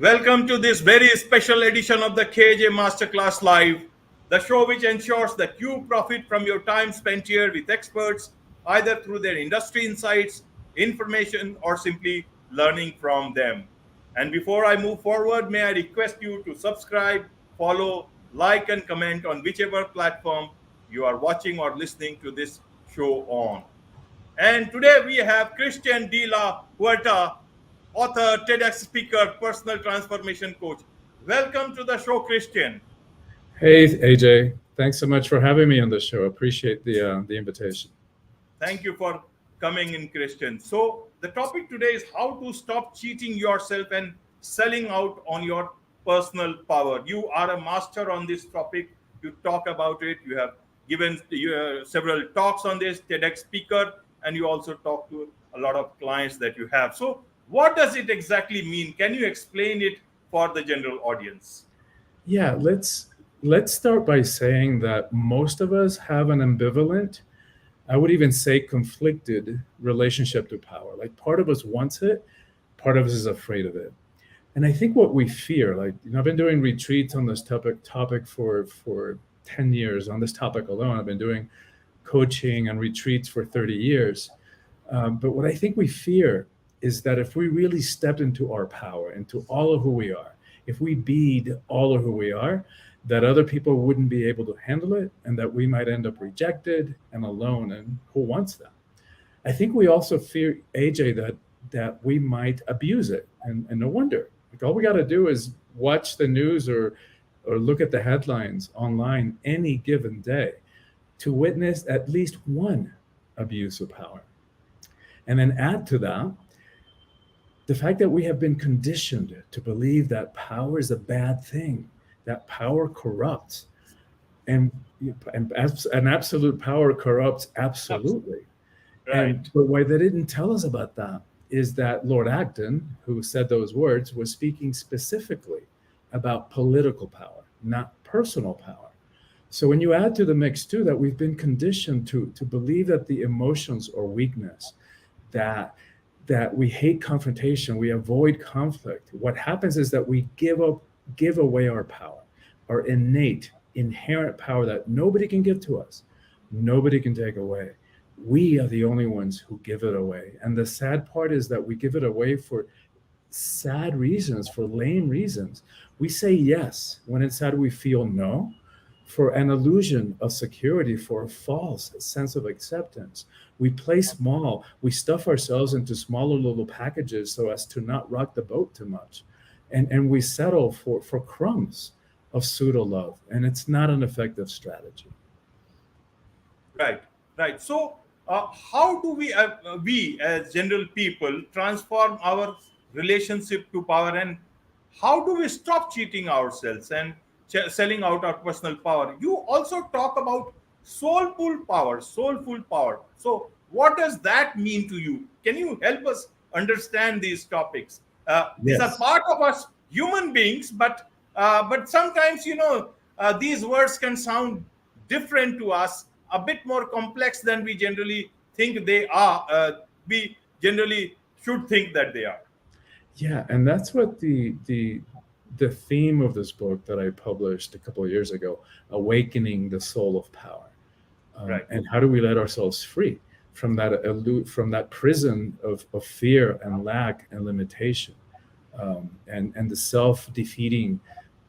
Welcome to this very special edition of the KJ Masterclass Live, the show which ensures that you profit from your time spent here with experts, either through their industry insights, information, or simply learning from them. And before I move forward, may I request you to subscribe, follow, like, and comment on whichever platform you are watching or listening to this show on. And today we have Christian de la Huerta, author, TEDx speaker, personal transformation coach. Welcome to the show, Christian. Hey, AJ. Thanks so much for having me on the show. Appreciate the invitation. Thank you for coming in, Christian. So the topic today is how to stop cheating yourself and selling out on your personal power. You are a master on this topic. You talk about it. You have given several talks on this, TEDx speaker, and you also talk to a lot of clients that you have. So what does it exactly mean? Can you explain it for the general audience? Yeah, let's start by saying that most of us have an ambivalent, I would even say conflicted relationship to power. Like part of us wants it, part of us is afraid of it. And I think what we fear, I've been doing retreats on this topic for 10 years on this topic alone. I've been doing coaching and retreats for 30 years. But what I think we fear is that if we really stepped into our power, into all of who we are, if we beed all of who we are, that other people wouldn't be able to handle it and that we might end up rejected and alone. And who wants that? I think we also fear, AJ, that we might abuse it. And no wonder. Like all we got to do is watch the news or look at the headlines online any given day to witness at least one abuse of power. And then add to that the fact that we have been conditioned to believe that power is a bad thing, that power corrupts. And an absolute power corrupts absolutely. Right. But why they didn't tell us about that is that Lord Acton, who said those words, was speaking specifically about political power, not personal power. So when you add to the mix too that we've been conditioned to believe that the emotions are weakness, that we hate confrontation, we avoid conflict. What happens is that we give away our power, our innate, inherent power that nobody can give to us, nobody can take away. We are the only ones who give it away. And the sad part is that we give it away for sad reasons, for lame reasons. We say yes when inside we feel no, for an illusion of security, for a false sense of acceptance. We play small. We stuff ourselves into smaller little packages so as to not rock the boat too much. And we settle for crumbs of pseudo love. And it's not an effective strategy. Right. So how do we as general people transform our relationship to power, and how do we stop cheating ourselves and selling out our personal power? You also talk about soulful power. So what does that mean to you? Can you help us understand these topics? These are Yes. part of us human beings, but sometimes these words can sound different to us, a bit more complex than we generally think they are. We generally should think that they are. Yeah, and that's what the theme of this book that I published a couple of years ago, Awakening the Soul of Power. Right. And how do we let ourselves free from that prison of fear and lack and limitation, and the self-defeating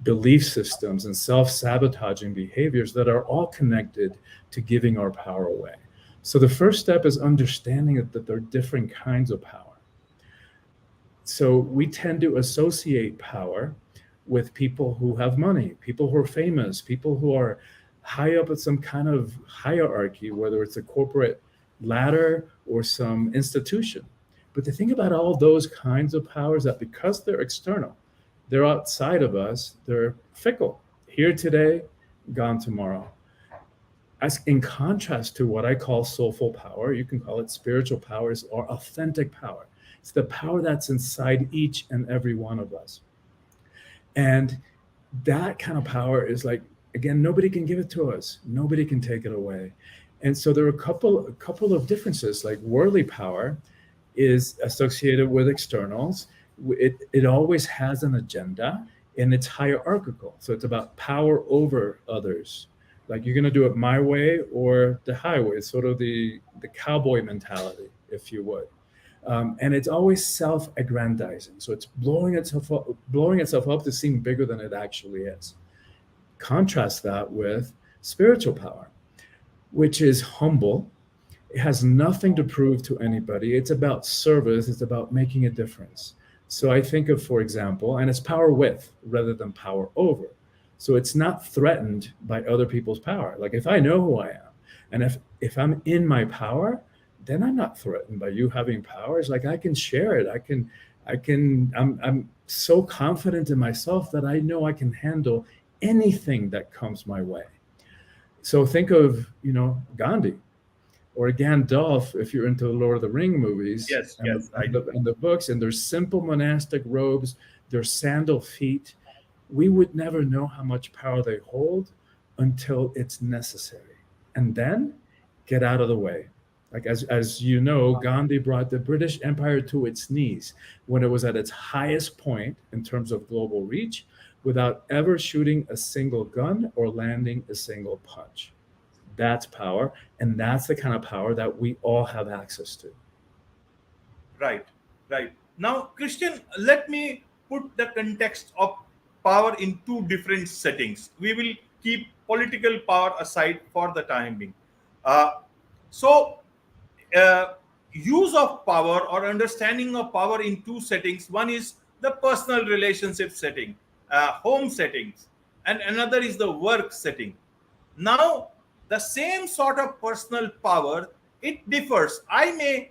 belief systems and self-sabotaging behaviors that are all connected to giving our power away. So the first step is understanding that there are different kinds of power. So we tend to associate power with people who have money, people who are famous, people who are high up at some kind of hierarchy, whether it's a corporate ladder or some institution. But the thing about all those kinds of powers that because they're external, they're outside of us, they're fickle. Here today, gone tomorrow. As in contrast to what I call soulful power, you can call it spiritual powers or authentic power. It's the power that's inside each and every one of us. And that kind of power is like, again, nobody can give it to us. Nobody can take it away. And so there are a couple of differences. Like worldly power is associated with externals, It always has an agenda, and it's hierarchical. So it's about power over others. Like, you're going to do it my way or the highway. It's sort of the cowboy mentality, if you would. And it's always self-aggrandizing. So it's blowing itself up to seem bigger than it actually is. Contrast that with spiritual power, which is humble. It has nothing to prove to anybody. It's about service. It's about making a difference. So I think of, for example, and it's power with rather than power over. So it's not threatened by other people's power. Like, if I know who I am, and if I'm in my power, then I'm not threatened by you having power. It's like, I can share it. I'm so confident in myself that I know I can handle anything that comes my way. So think of, Gandhi or Gandalf, if you're into the Lord of the Ring movies. Yes, and, yes, I do. and the books, and their simple monastic robes, their sandal feet. We would never know how much power they hold until it's necessary. And then get out of the way. Like, as you know, Gandhi brought the British Empire to its knees when it was at its highest point in terms of global reach, without ever shooting a single gun or landing a single punch. That's power, and that's the kind of power that we all have access to. Right, right. Now, Christian, let me put the context of power in two different settings. We will keep political power aside for the time being. Uh, so, uh, use of power or understanding of power in two settings. One is the personal relationship setting, home settings, and another is the work setting. Now, the same sort of personal power, it differs. I may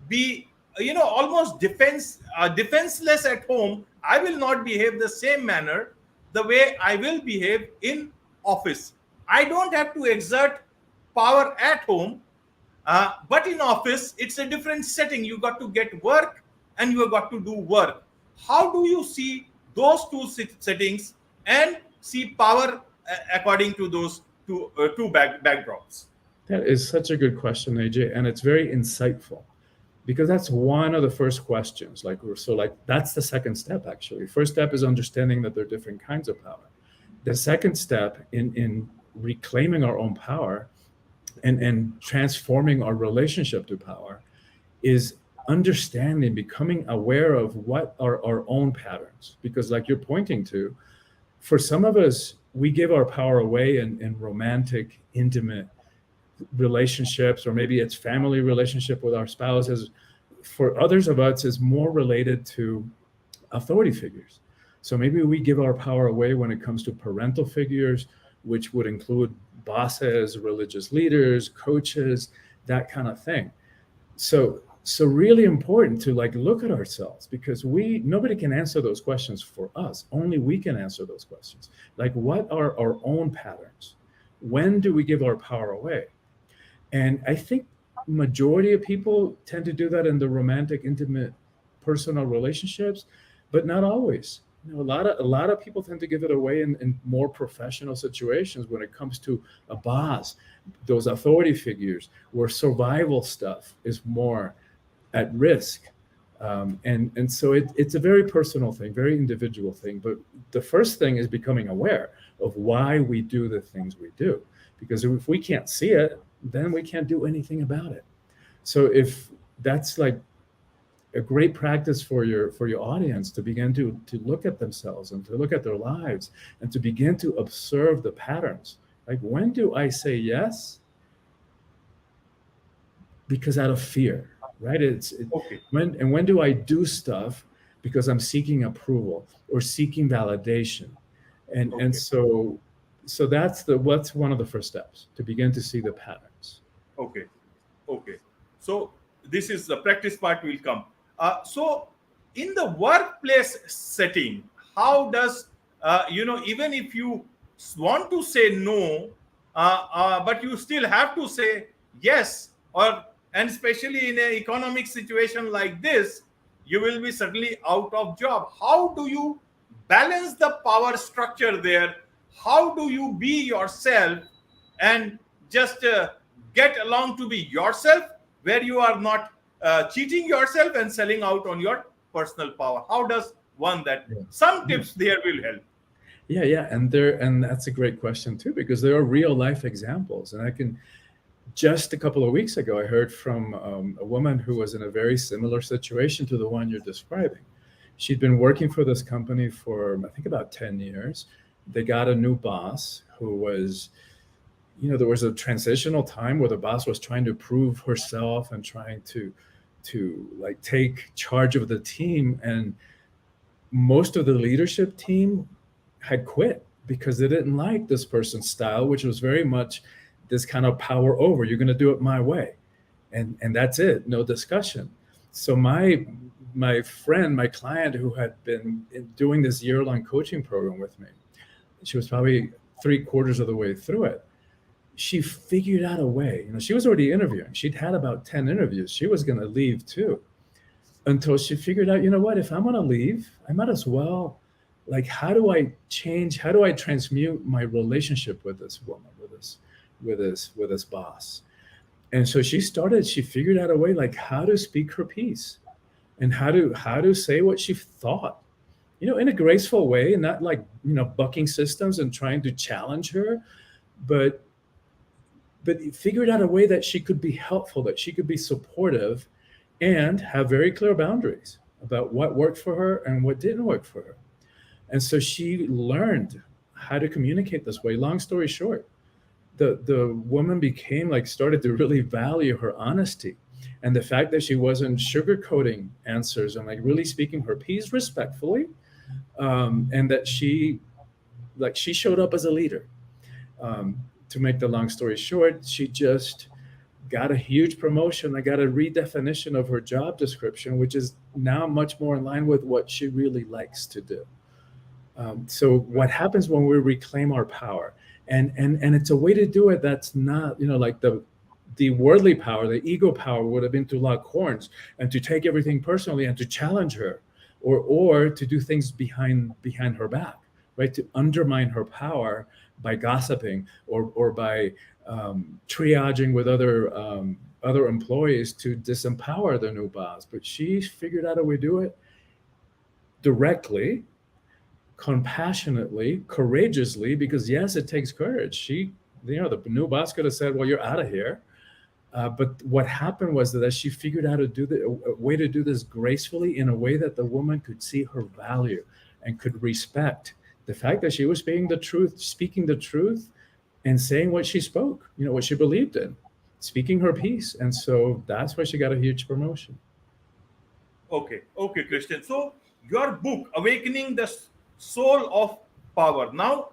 be, almost defenseless at home. I will not behave the same manner the way I will behave in office. I don't have to exert power at home, but in office, it's a different setting. You got to get work and you have got to do work. How do you see those two settings and see power according to those two backdrops? That is such a good question, AJ, and it's very insightful, because that's one of the first questions. Like, that's the second step, actually. First step is understanding that there are different kinds of power. The second step in reclaiming our own power and transforming our relationship to power is understanding, becoming aware of what are our own patterns. Because, like you're pointing to, for some of us, we give our power away in romantic, intimate relationships, or maybe it's family relationship with our spouses. For others of us, is more related to authority figures. So maybe we give our power away when it comes to parental figures, which would include bosses, religious leaders, coaches, that kind of thing. So really important to look at ourselves, because nobody can answer those questions for us. Only we can answer those questions. Like, what are our own patterns? When do we give our power away? And I think majority of people tend to do that in the romantic, intimate, personal relationships, but not always. A lot of people tend to give it away in more professional situations when it comes to a boss, those authority figures, where survival stuff is more at risk. And so it's a very personal thing, very individual thing. But the first thing is becoming aware of why we do the things we do. Because if we can't see it, then we can't do anything about it. So if that's like a great practice for your audience, to begin to look at themselves and to look at their lives and to begin to observe the patterns. Like, when do I say yes? Because out of fear, right? Okay. When do I do stuff because I'm seeking approval or seeking validation? And so that's one of the first steps, to begin to see the patterns. Okay. So this is the practice part will come. So in the workplace setting, how does even if you want to say no, but you still have to say yes, and especially in an economic situation like this, you will be suddenly out of job. How do you balance the power structure there? How do you be yourself and just get along to be yourself, where you are not cheating yourself and selling out on your personal power? How does one that? Yeah. Some Yeah. tips there will help. Yeah, and that's a great question too, because there are real life examples, and I can. Just a couple of weeks ago, I heard from a woman who was in a very similar situation to the one you're describing. She'd been working for this company for, I think, about 10 years. They got a new boss who was, there was a transitional time where the boss was trying to prove herself and trying to like take charge of the team, and most of the leadership team had quit because they didn't like this person's style, which was very much this kind of power over. You're going to do it my way, and that's it. No discussion. So my friend, my client, who had been doing this year-long coaching program with me, she was probably 3/4 of the way through it. She figured out a way. She was already interviewing. She'd had about 10 interviews. She was going to leave too, until she figured out, what, if I'm going to leave, I might as well, like, how do I change? How do I transmute my relationship with this woman, with this boss? And so she figured out a way, like, how to speak her piece and how to say what she thought, in a graceful way, and not like, bucking systems and trying to challenge her, but figured out a way that she could be helpful, that she could be supportive, and have very clear boundaries about what worked for her and what didn't work for her. And so she learned how to communicate this way. Long story short, the woman started to really value her honesty, and the fact that she wasn't sugarcoating answers and like really speaking her piece respectfully, and that she showed up as a leader. To make the long story short, she just got a huge promotion. I got a redefinition of her job description, which is now much more in line with what she really likes to do. So what happens when we reclaim our power, and it's a way to do it that's not, like the worldly power, the ego power would have been to lock horns and to take everything personally and to challenge her, or to do things behind her back, right? To undermine her power by gossiping or by triaging with other employees to disempower the new boss. But she figured out a way to do it directly, compassionately, courageously, because yes, it takes courage. The new boss could have said, well, you're out of here. But what happened was that she figured out a way to do this gracefully, in a way that the woman could see her value and could respect the fact that she was speaking the truth and saying what she spoke, what she believed in, speaking her piece. And so that's why she got a huge promotion. Okay, Christian. So your book, Awakening the Soul of Power. Now,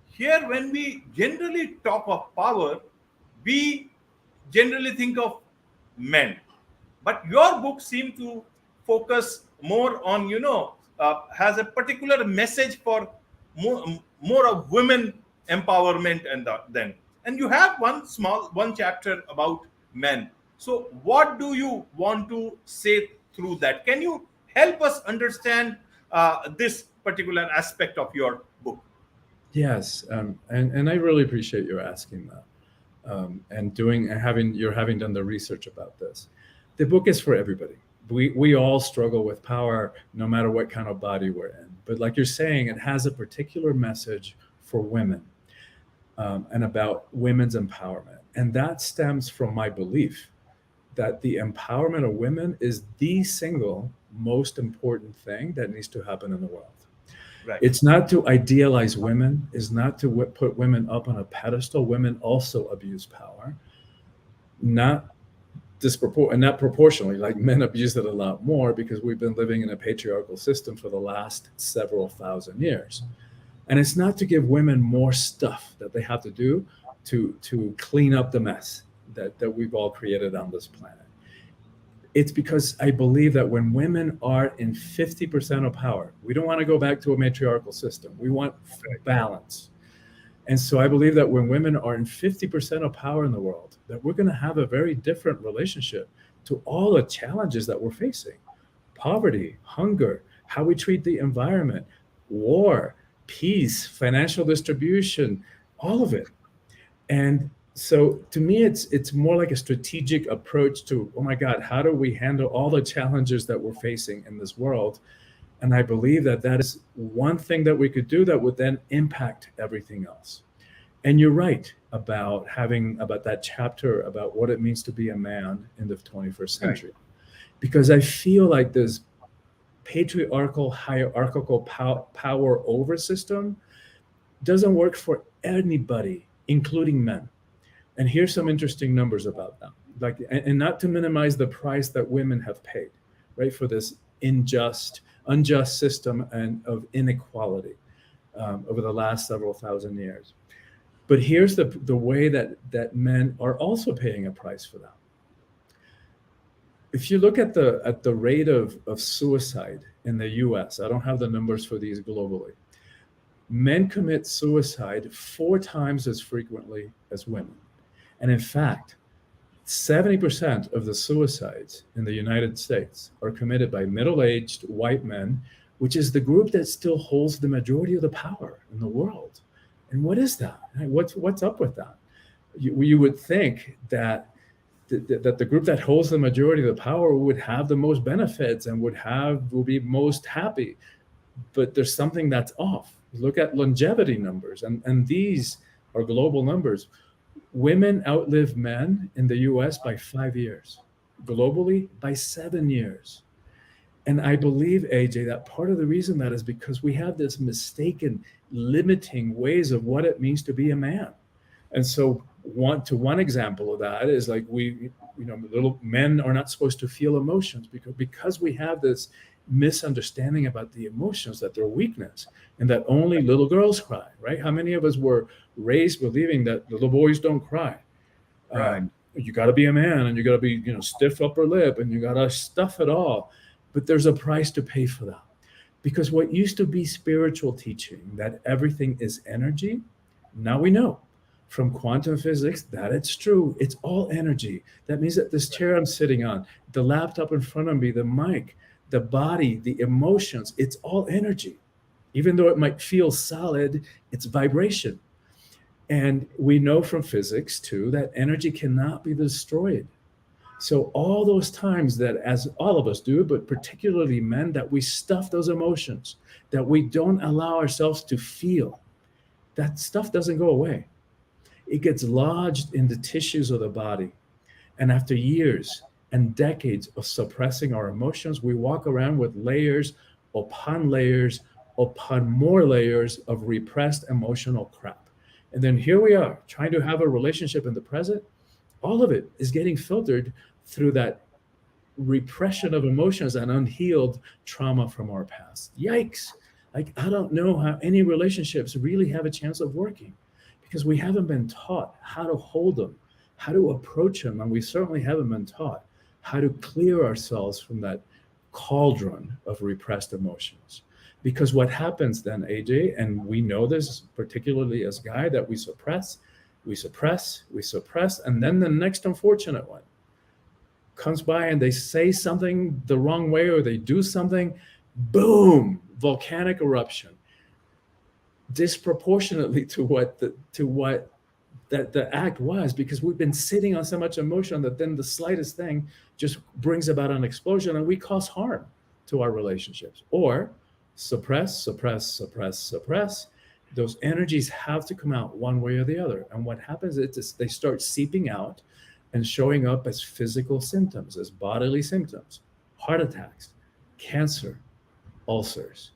here when we generally talk of power, we generally think of men, but your book seems to focus more on, has a particular message for more of women empowerment, and you have one chapter about men. So what do you want to say through that? Can you help us understand this particular aspect of your book? Yes, and I really appreciate you asking that, and having done the research about this. The book is for everybody. We all struggle with power, no matter what kind of body we're in. But like you're saying, it has a particular message for women, and about women's empowerment, and that stems from my belief that the empowerment of women is the single most important thing that needs to happen in the world. Right. It's not to idealize women, is not to put women up on a pedestal. Women also abuse power, not proportionally. Like, men abuse it a lot more because we've been living in a patriarchal system for the last several thousand years. And it's not to give women more stuff that they have to do to clean up the mess that we've all created on this planet. It's because I believe that when women are in 50% of power, we don't want to go back to a matriarchal system. We want balance. And so I believe that when women are in 50% of power in the world, that we're going to have a very different relationship to all the challenges that we're facing. Poverty, hunger, how we treat the environment, war, peace, financial distribution, all of it. And So to me, it's more like a strategic approach to, oh my God, how do we handle all the challenges that we're facing in this world? And I believe that that is one thing that we could do that would then impact everything else. And you're right about having about that chapter about what it means to be a man in the 21st Right. century, because I feel like this patriarchal hierarchical power over system doesn't work for anybody, including men. And here's some interesting numbers about that. Like, and not to minimize the price that women have paid, right, for this unjust system and of inequality over the last several thousand years. But here's the way that men are also paying a price for that. If you look at the rate of suicide in the US, I don't have the numbers for these globally. Men commit suicide 4 times as frequently as women. And in fact, 70% of the suicides in the United States are committed by middle-aged white men, which is the group that still holds the majority of the power in the world. And what is that? What's up with that? You would think that that the group that holds the majority of the power would have the most benefits and will be most happy, but there's something that's off. Look at longevity numbers, and these are global numbers. Women outlive men in the US by 5 years, globally by 7 years. And I believe, AJ, that part of the reason that is because we have this mistaken, limiting ways of what it means to be a man. And so, one example of that is like little men are not supposed to feel emotions because we have this misunderstanding about the emotions, that they're weakness and that only little girls cry, right? How many of us were raised believing that little boys don't cry? Right. You got to be a man, and you got to be, stiff upper lip, and you got to stuff it all. But there's a price to pay for that, because what used to be spiritual teaching, that everything is energy, now we know from quantum physics that it's true. It's all energy. That means that this chair I'm sitting on, the laptop in front of me, the mic, the body, the emotions, it's all energy. Even though it might feel solid, it's vibration. And we know from physics too that energy cannot be destroyed. So all those times that, as all of us do, but particularly men, that we stuff those emotions, that we don't allow ourselves to feel, that stuff doesn't go away. It gets lodged in the tissues of the body. And after years and decades of suppressing our emotions, we walk around with layers upon more layers of repressed emotional crap. And then here we are trying to have a relationship in the present. All of it is getting filtered through that repression of emotions and unhealed trauma from our past. Yikes. Like, I don't know how any relationships really have a chance of working, because we haven't been taught how to hold them, how to approach them. And we certainly haven't been taught how to clear ourselves from that cauldron of repressed emotions. Because what happens then, AJ, and we know this particularly as guy, that we suppress, and then the next unfortunate one comes by and they say something the wrong way, or they do something, boom, volcanic eruption, disproportionately to what the act was, because we've been sitting on so much emotion that then the slightest thing just brings about an explosion, and we cause harm to our relationships. Or suppress. Those energies have to come out one way or the other. And what happens is they start seeping out and showing up as physical symptoms, as bodily symptoms, heart attacks, cancer, ulcers.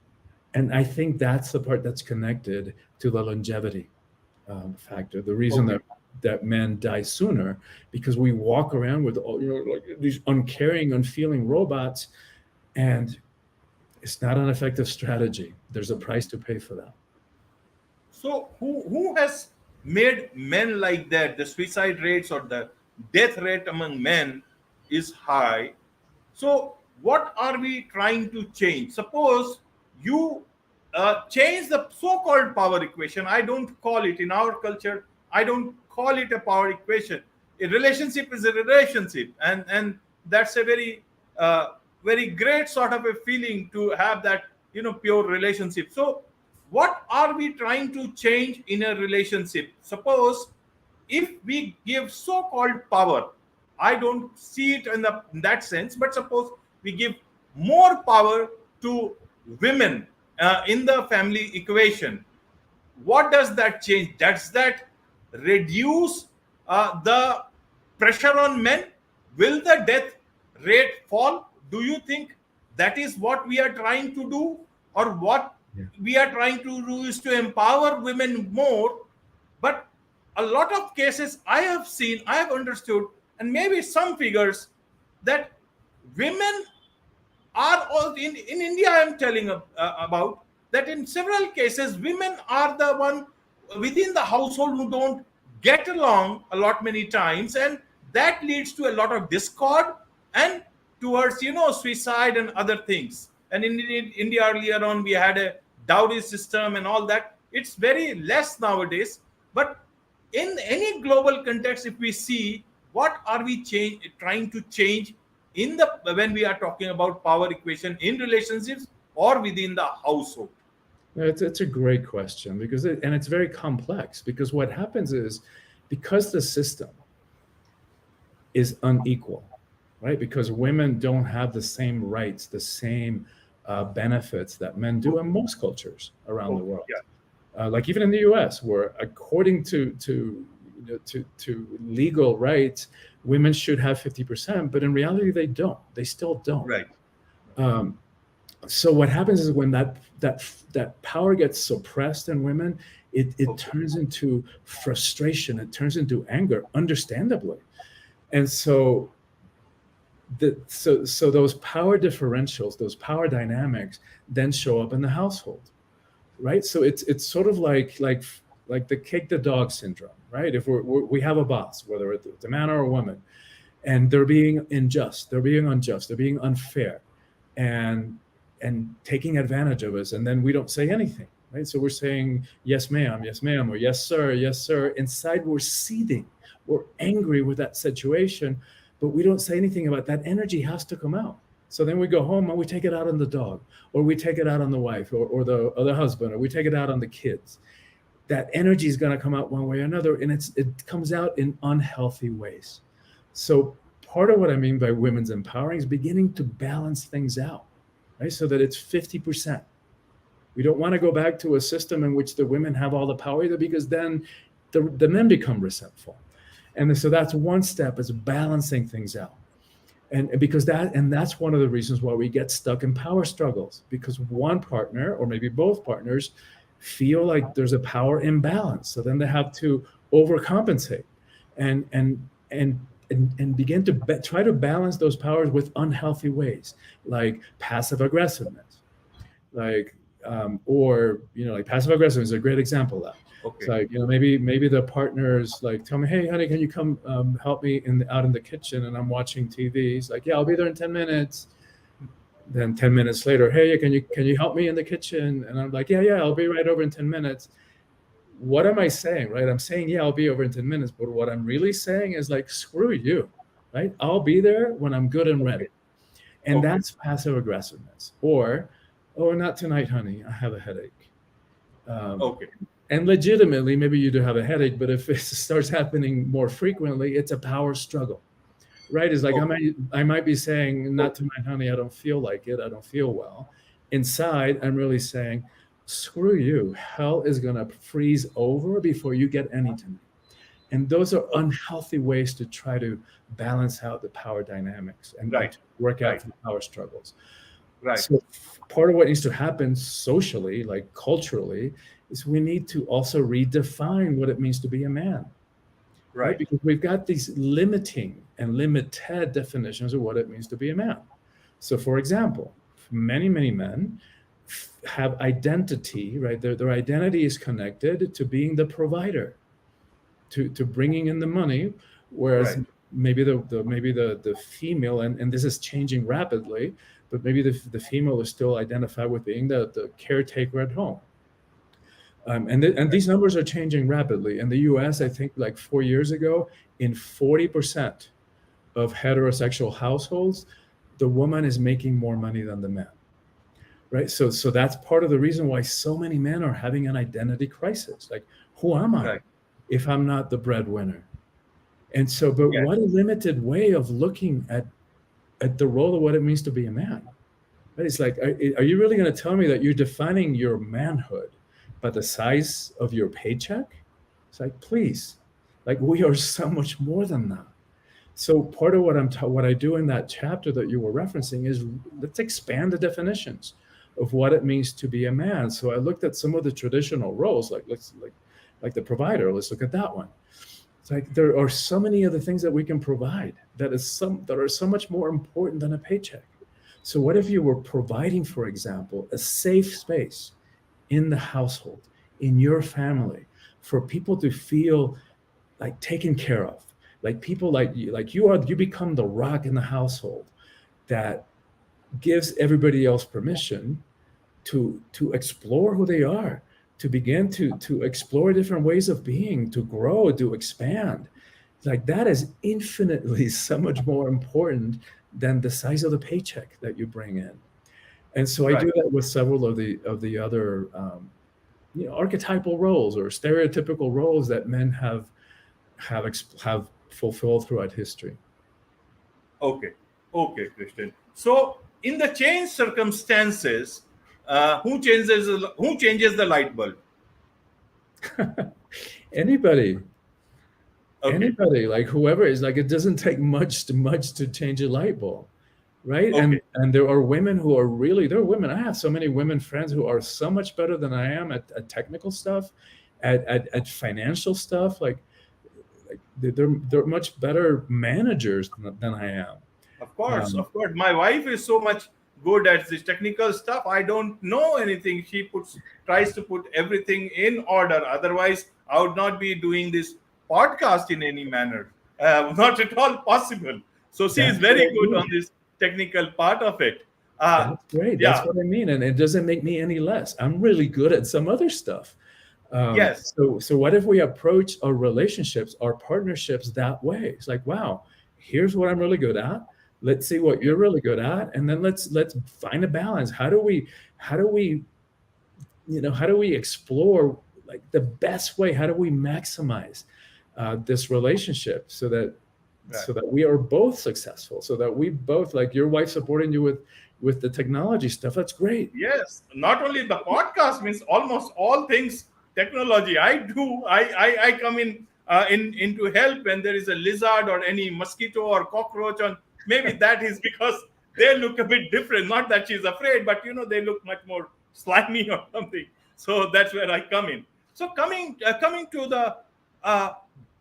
And I think that's the part that's connected to the longevity factor. The reason Okay. that men die sooner, because we walk around with like these uncaring, unfeeling robots, and it's not an effective strategy. There's a price to pay for that. So who has made men like that? The suicide rates or the death rate among men is high. So what are we trying to change? Suppose you change the so-called power equation. I don't call it in our culture. I don't call it a power equation. A relationship is a relationship, and that's a very great sort of a feeling to have that pure relationship. So what are we trying to change in a relationship? Suppose if we give so-called power, I don't see it in that sense, but suppose we give more power to women in the family equation, what does that change? Does that reduce the pressure on men? Will the death rate fall? Do you think that is what we are trying to do? Or what Yeah. we are trying to do is to empower women more? But a lot of cases I have seen, I have understood, and maybe some figures, that women are all in India. I am telling about that in several cases, women are the one within the household who don't get along a lot many times, and that leads to a lot of discord and towards suicide and other things. And in India earlier on, we had a dowry system and all that. It's very less nowadays, but in any global context, if we see what are we trying to change in the when we are talking about power equation in relationships or within the household. No, it's a great question because and it's very complex, because what happens is, because the system is unequal, right? Because women don't have the same rights, the same benefits that men do in most cultures around the world. Yeah. Like even in the U.S., where according to legal rights, women should have 50%, but in reality they don't. They still don't. Right. So what happens is, when that power gets suppressed in women, it turns into frustration. It turns into anger, understandably. And so those power differentials, those power dynamics, then show up in the household, right? So it's sort of like the cake the dog syndrome, right? If we have a boss, whether it's a man or a woman, and they're being unjust, they're being unfair, and taking advantage of us, and then we don't say anything, right? So we're saying yes ma'am, or yes sir, yes sir. Inside we're seething, we're angry with that situation, but we don't say anything about that. Energy has to come out. So then we go home and we take it out on the dog, or we take it out on the wife, or the husband, or we take it out on the kids. That energy is going to come out one way or another, and it comes out in unhealthy ways. So part of what I mean by women's empowering is beginning to balance things out, right? So that it's 50%. We don't want to go back to a system in which the women have all the power either, because then the men become resentful. And so that's one step, is balancing things out. And that's one of the reasons why we get stuck in power struggles, because one partner, or maybe both partners, feel like there's a power imbalance. So then they have to overcompensate and begin to try to balance those powers with unhealthy ways, like passive aggressiveness, like passive aggressiveness is a great example of that. Okay. It's like, maybe the partners like tell me, hey honey, can you come help me out in the kitchen, and I'm watching TV. He's like, yeah, I'll be there in 10 minutes. Then 10 minutes later, hey, can you help me in the kitchen? And I'm like, yeah, I'll be right over in 10 minutes. What am I saying, right? I'm saying, yeah, I'll be over in 10 minutes. But what I'm really saying is like, screw you, right? I'll be there when I'm good and ready. And that's passive aggressiveness. Or, oh, not tonight, honey, I have a headache. And legitimately, maybe you do have a headache, but if it starts happening more frequently, it's a power struggle. Right? It's like, I might be saying, not tonight, honey, I don't feel like it. I don't feel well. Inside, I'm really saying, screw you. Hell is going to freeze over before you get any to me. And those are unhealthy ways to try to balance out the power dynamics and work out the power struggles. Right. So part of what needs to happen socially, like culturally, is we need to also redefine what it means to be a man. Right? Because we've got these limiting and limited definitions of what it means to be a man. So, for example, many men have identity, right? Their identity is connected to being the provider, to bringing in the money, whereas maybe the female, and this is changing rapidly, but maybe the female is still identified with being the caretaker at home. And these numbers are changing rapidly. In the US, I think like 4 years ago, in 40% of heterosexual households, the woman is making more money than the man, right? So that's part of the reason why so many men are having an identity crisis. Like, who am I? if I'm not the breadwinner? And so, but Yes. what a limited way of looking at the role of what it means to be a man. Right? It's like, are you really going to tell me that you're defining your manhood by the size of your paycheck? It's like, please, like we are so much more than that. So part of what I do in that chapter that you were referencing is let's expand the definitions of what it means to be a man. So I looked at some of the traditional roles, like the provider. Let's look at that one. It's like there are so many other things that we can provide that are so much more important than a paycheck. So what if you were providing, for example, a safe space in the household, in your family, for people to feel like taken care of, like people you become the rock in the household that gives everybody else permission to explore who they are, to begin to explore different ways of being, to grow, to expand. Like that is infinitely so much more important than the size of the paycheck that you bring in. And so I Right. do that with several of the other archetypal roles or stereotypical roles that men have fulfilled throughout history. Okay. Okay, Christian. So, in the changed circumstances, who changes the light bulb? Anybody, Okay. like whoever is like, it doesn't take much to change a light bulb, right? Okay. And there are women who are really, there are women. I have so many women friends who are so much better than I am at technical stuff, at financial stuff. Like they're much better managers than I am. Of course, Um, of course. My wife is so much good at this technical stuff. I don't know anything. She tries to put everything in order. Otherwise, I would not be doing this podcast in any manner. Not at all possible. So she is that's what very I good on mean. this technical part of it. Uh, That's great. That's yeah. what I mean. And it doesn't make me any less. I'm really good at some other stuff. Yes. So what if we approach our relationships, our partnerships that way? It's like, wow, here's what I'm really good at. Let's see what Okay. you're really good at, and then let's find a balance. How do we how do we explore like the best way? How do we maximize this relationship Right. so that we are both successful, so that we both, like your wife supporting you with the technology stuff, that's great. Yes, not only the podcast, means almost all things technology. I do. I come in into help when there is a lizard or any mosquito or cockroach, and maybe that is because they look a bit different. Not that she's afraid, but they look much more slimy or something. So that's where I come in. So coming to the uh,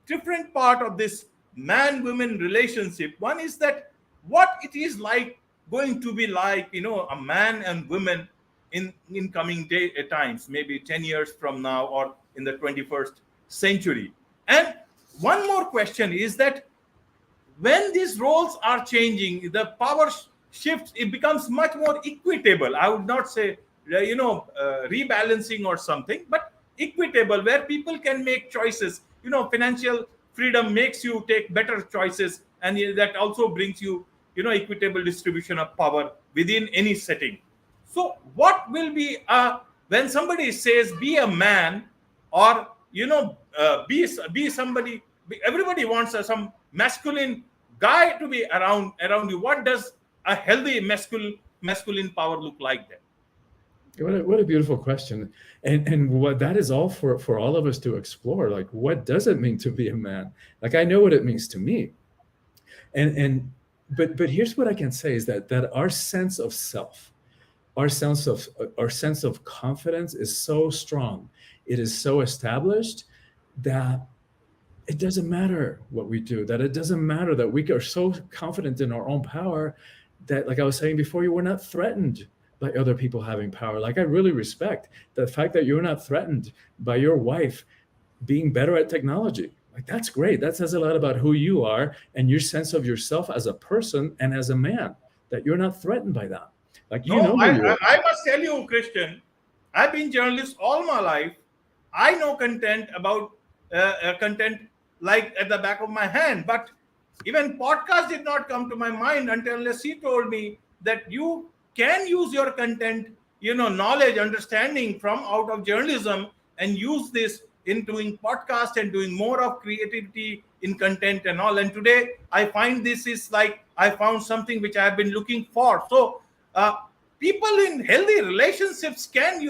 different part of this man-woman relationship. One is that what it is like going to be like a man and women in coming times, maybe 10 years from now or in the 21st century. And one more question is that when these roles are changing, the power shifts, it becomes much more equitable. I would not say rebalancing or something, but equitable, where people can make choices. Financial freedom makes you take better choices, and that also brings you equitable distribution of power within any setting. So what will be when somebody says be a man, or be somebody, everybody wants some masculine guy to be around you. What does a healthy masculine power look like then? What a beautiful question. And what that is all for all of us to explore. Like, what does it mean to be a man? Like, I know what it means to me. And but here's what I can say is that our sense of self, our sense of confidence is so strong. It is so established that it doesn't matter what we do, that it doesn't matter, that we are so confident in our own power that, like I was saying before, you were not threatened by other people having power. Like, I really respect the fact that you're not threatened by your wife being better at technology. Like, that's great. That says a lot about who you are and your sense of yourself as a person and as a man, that you're not threatened by that. Like, you No, know who I, you I, are. I must tell you, Christian, I've been journalist all my life. I know content about content like at the back of my hand. But even podcast did not come to my mind until unless he told me that you can use your content, knowledge, understanding from out of journalism, and use this in doing podcast and doing more of creativity in content and all. And today I find this is like I found something which I have been looking for. So people in healthy relationships can,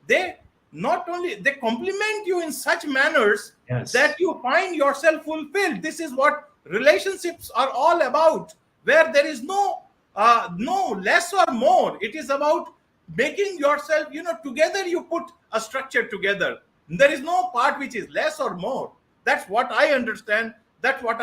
they not only they compliment you in such manners that Yes. you find yourself fulfilled. This is what relationships are all about, where there is no less or more. It is about making yourself, together you put a structure together. There is no part which is less or more. That's what I understand. That's what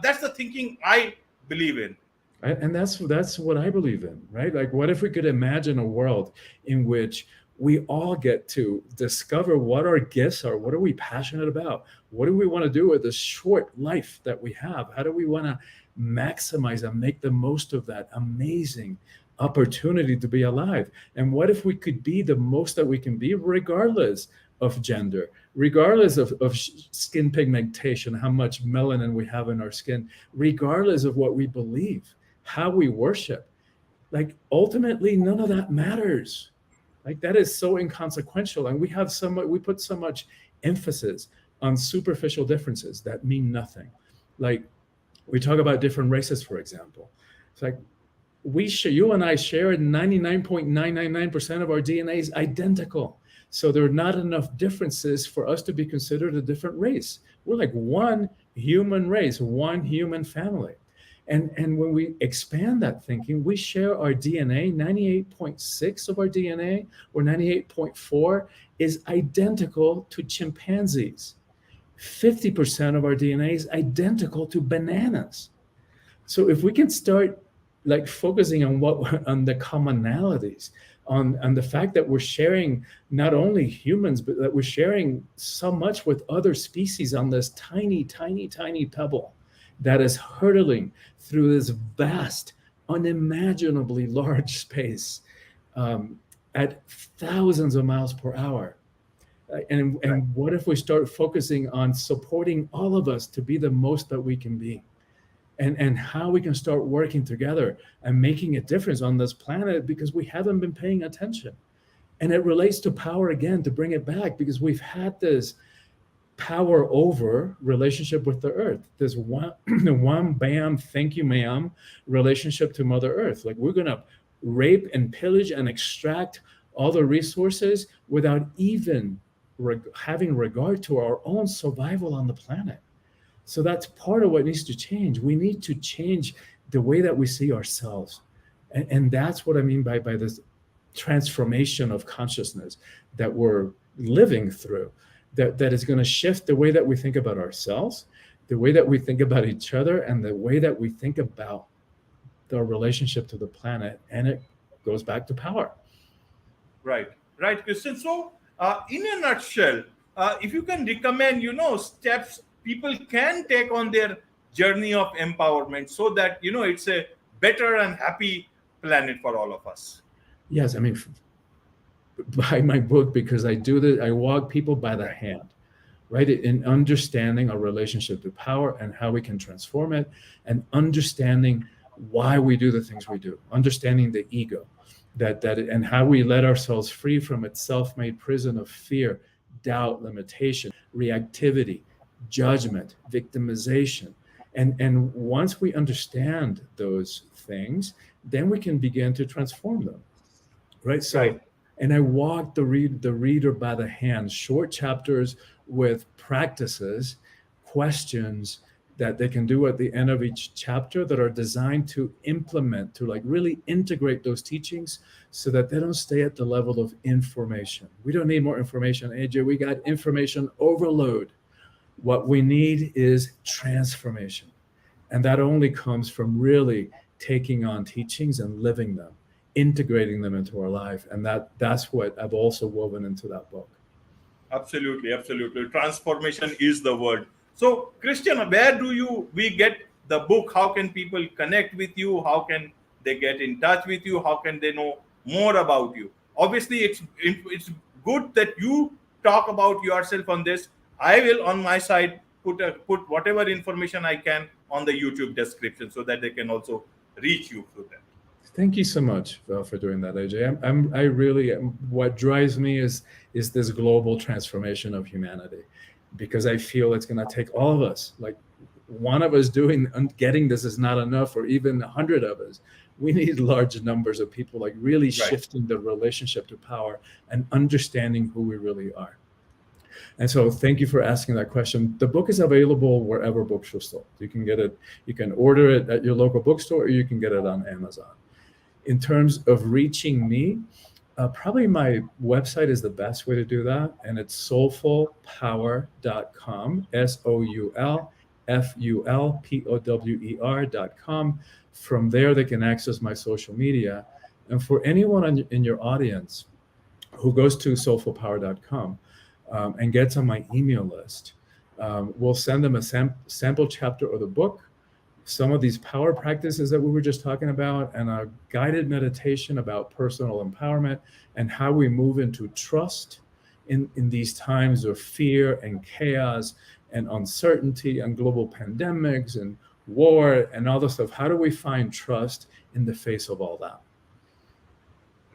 that's the thinking I believe in. And that's what I believe in, right? Like, what if we could imagine a world in which we all get to discover what our gifts are, what are we passionate about, what do we want to do with this short life that we have, how do we want to maximize and make the most of that amazing opportunity to be alive? And what if we could be the most that we can be, regardless of gender, regardless of skin pigmentation, how much melanin we have in our skin, regardless of what we believe, how we worship? Like, ultimately, none of that matters. Like, that is so inconsequential, and we put so much emphasis on superficial differences that mean nothing. Like, we talk about different races, for example. It's like, you and I share 99.999% of our DNA is identical. So there are not enough differences for us to be considered a different race. We're like one human race, one human family. And when we expand that thinking, we share our DNA. 98.6 of our DNA, or 98.4, is identical to chimpanzees. 50% of our DNA is identical to bananas. So if we can start like focusing on on the commonalities, on the fact that we're sharing not only humans, but that we're sharing so much with other species on this tiny, tiny, tiny pebble that is hurtling through this vast, unimaginably large space at thousands of miles per hour. And what if we start focusing on supporting all of us to be the most that we can be? And how we can start working together and making a difference on this planet, because we haven't been paying attention. And it relates to power again, to bring it back, because we've had this power over relationship with the earth, this one bam, thank you ma'am relationship to Mother Earth. Like, we're gonna rape and pillage and extract all the resources without even having regard to our own survival on the planet. So that's part of what needs to change. We need to change the way that we see ourselves. And that's what I mean by this transformation of consciousness that we're living through, that is going to shift the way that we think about ourselves, the way that we think about each other, and the way that we think about the relationship to the planet. And it goes back to power. Right, Christian. So, in a nutshell, if you can recommend, steps people can take on their journey of empowerment, so that it's a better and happy planet for all of us. Yes, I mean, by my book, because I do this, I walk people by the hand, right? In understanding our relationship to power and how we can transform it, and understanding why we do the things we do, understanding the ego, and how we let ourselves free from its self-made prison of fear, doubt, limitation, reactivity, judgment, victimization. And once we understand those things, then we can begin to transform them, right? So, Right. and I walk the reader by the hand, short chapters with practices, questions that they can do at the end of each chapter, that are designed to implement, to like really integrate those teachings, so that they don't stay at the level of information. We don't need more information, AJ. We got information overload. What we need is transformation. And that only comes from really taking on teachings and living them, integrating them into our life. And that's what I've also woven into that book. Absolutely. Transformation is the word. So, Christian, where do we get the book? How can people connect with you? How can they get in touch with you? How can they know more about you? Obviously, it's good that you talk about yourself on this. I will, on my side, put whatever information I can on the YouTube description, so that they can also reach you through that. Thank you so much for doing that, AJ. I really am. What drives me is this global transformation of humanity, because I feel it's going to take all of us. Like, one of us doing and getting this is not enough, or even 100 of us. We need large numbers of people, like really Right. shifting the relationship to power and understanding who we really are. And so thank you for asking that question. The book is available wherever books are sold. You can get it, you can order it at your local bookstore, or you can get it on Amazon. In terms of reaching me, probably my website is the best way to do that. And it's soulfulpower.com, SOULFULPOWER.com. From there, they can access my social media. And for anyone in your audience who goes to soulfulpower.com and gets on my email list, we'll send them a sample chapter of the book, some of these power practices that we were just talking about, and a guided meditation about personal empowerment and how we move into trust in these times of fear and chaos and uncertainty and global pandemics and war and all this stuff. How do we find trust in the face of all that?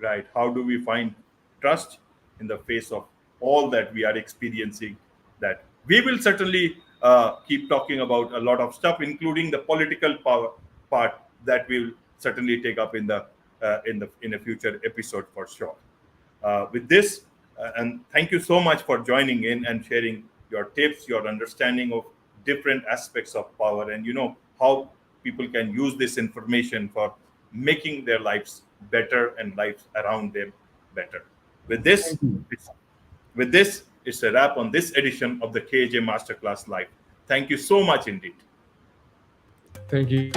Right. How do we find trust in the face of all that we are experiencing? That we will certainly keep talking about a lot of stuff, including the political power part that we'll certainly take up in a future episode for sure. With this, and thank you so much for joining in and sharing your tips, your understanding of different aspects of power, and how people can use this information for making their lives better and lives around them better. With this, Thank you. it's a wrap on this edition of the KJ Masterclass Live. Thank you so much indeed. Thank you.